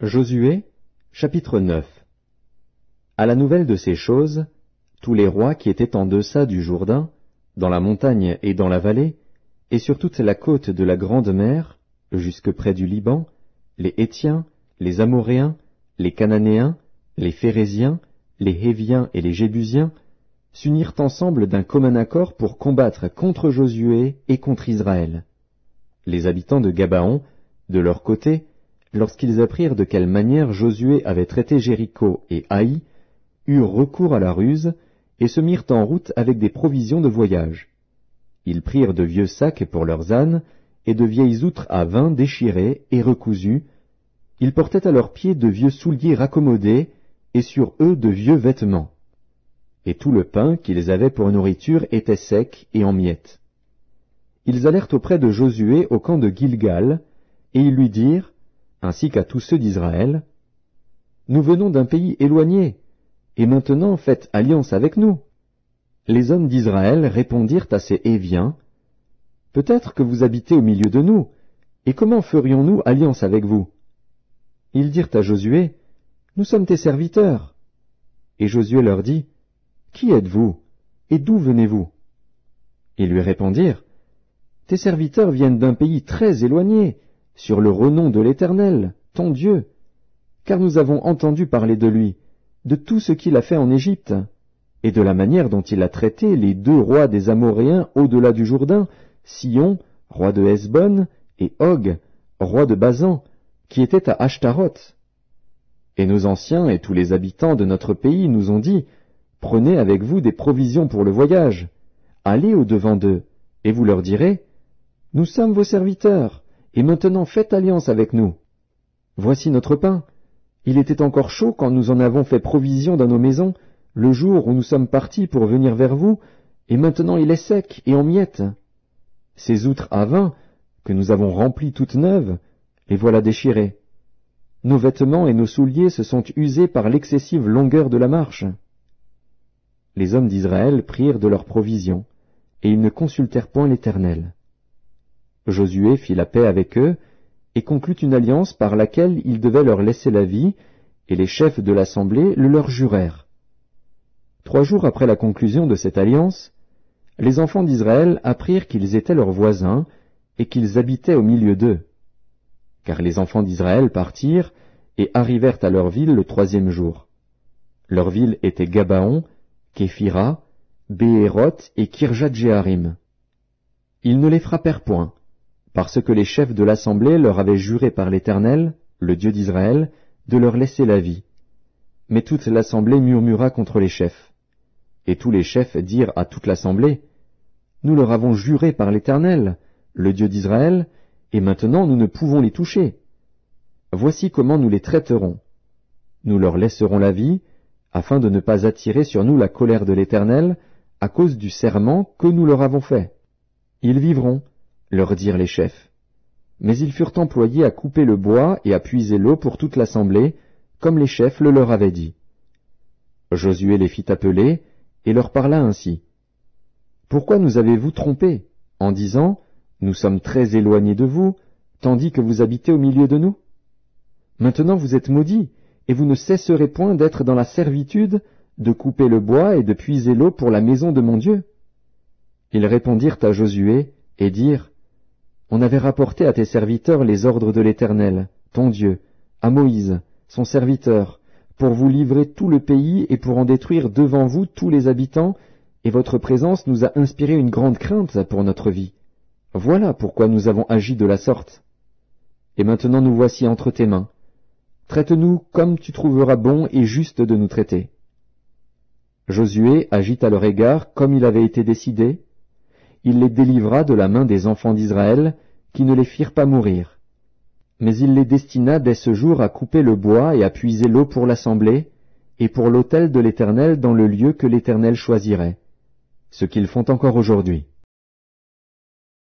Josué, chapitre 9. À la nouvelle de ces choses, tous les rois qui étaient en deçà du Jourdain, dans la montagne et dans la vallée, et sur toute la côte de la grande mer, jusque près du Liban, les Hétiens, les Amoréens, les Cananéens, les Phéréziens, les Héviens et les Jébusiens, s'unirent ensemble d'un commun accord pour combattre contre Josué et contre Israël. Les habitants de Gabaon, de leur côté, lorsqu'ils apprirent de quelle manière Josué avait traité Jéricho et Haï, eurent recours à la ruse et se mirent en route avec des provisions de voyage. Ils prirent de vieux sacs pour leurs ânes et de vieilles outres à vin déchirées et recousues. Ils portaient à leurs pieds de vieux souliers raccommodés et sur eux de vieux vêtements. Et tout le pain qu'ils avaient pour nourriture était sec et en miettes. Ils allèrent auprès de Josué au camp de Gilgal, et ils lui dirent, ainsi qu'à tous ceux d'Israël, « Nous venons d'un pays éloigné, et maintenant faites alliance avec nous. » Les hommes d'Israël répondirent à ces Héviens, « Peut-être que vous habitez au milieu de nous, et comment ferions-nous alliance avec vous ?» Ils dirent à Josué, « Nous sommes tes serviteurs. » Et Josué leur dit, « Qui êtes-vous, et d'où venez-vous » Ils lui répondirent, « Tes serviteurs viennent d'un pays très éloigné, sur le renom de l'Éternel, ton Dieu, car nous avons entendu parler de lui, de tout ce qu'il a fait en Égypte, et de la manière dont il a traité les 2 rois des Amoréens au-delà du Jourdain, Sihon, roi de Hesbon, et Og, roi de Basan, qui était à Ashtaroth. Et nos anciens et tous les habitants de notre pays nous ont dit, « Prenez avec vous des provisions pour le voyage, allez au-devant d'eux, et vous leur direz, « Nous sommes vos serviteurs, et maintenant faites alliance avec nous. Voici notre pain. Il était encore chaud quand nous en avons fait provision dans nos maisons, le jour où nous sommes partis pour venir vers vous, et maintenant il est sec et en miettes. Ces outres à vin, que nous avons remplies toutes neuves, les voilà déchirées. Nos vêtements et nos souliers se sont usés par l'excessive longueur de la marche. » Les hommes d'Israël prirent de leurs provisions, et ils ne consultèrent point l'Éternel. Josué fit la paix avec eux, et conclut une alliance par laquelle il devait leur laisser la vie, et les chefs de l'assemblée le leur jurèrent. 3 jours après la conclusion de cette alliance, les enfants d'Israël apprirent qu'ils étaient leurs voisins, et qu'ils habitaient au milieu d'eux. Car les enfants d'Israël partirent, et arrivèrent à leur ville le 3e jour. Leur ville était Gabaon, Képhira, Béhéroth et Kirjat-Jéarim. Ils ne les frappèrent point, parce que les chefs de l'assemblée leur avaient juré par l'Éternel, le Dieu d'Israël, de leur laisser la vie. Mais toute l'assemblée murmura contre les chefs. Et tous les chefs dirent à toute l'assemblée, « Nous leur avons juré par l'Éternel, le Dieu d'Israël, et maintenant nous ne pouvons les toucher. Voici comment nous les traiterons. Nous leur laisserons la vie, afin de ne pas attirer sur nous la colère de l'Éternel, à cause du serment que nous leur avons fait. Ils vivront, leur dirent les chefs. Mais ils furent employés à couper le bois et à puiser l'eau pour toute l'assemblée, comme les chefs le leur avaient dit. Josué les fit appeler, et leur parla ainsi. « Pourquoi nous avez-vous trompés, en disant, « Nous sommes très éloignés de vous, tandis que vous habitez au milieu de nous » Maintenant vous êtes maudits, et vous ne cesserez point d'être dans la servitude, de couper le bois et de puiser l'eau pour la maison de mon Dieu. » Ils répondirent à Josué, et dirent, « On avait rapporté à tes serviteurs les ordres de l'Éternel, ton Dieu, à Moïse, son serviteur, pour vous livrer tout le pays et pour en détruire devant vous tous les habitants, et votre présence nous a inspiré une grande crainte pour notre vie. Voilà pourquoi nous avons agi de la sorte. Et maintenant nous voici entre tes mains. Traite-nous comme tu trouveras bon et juste de nous traiter. » Josué agit à leur égard comme il avait été décidé. Il les délivra de la main des enfants d'Israël, qui ne les firent pas mourir. Mais il les destina dès ce jour à couper le bois et à puiser l'eau pour l'assemblée, et pour l'autel de l'Éternel dans le lieu que l'Éternel choisirait, ce qu'ils font encore aujourd'hui.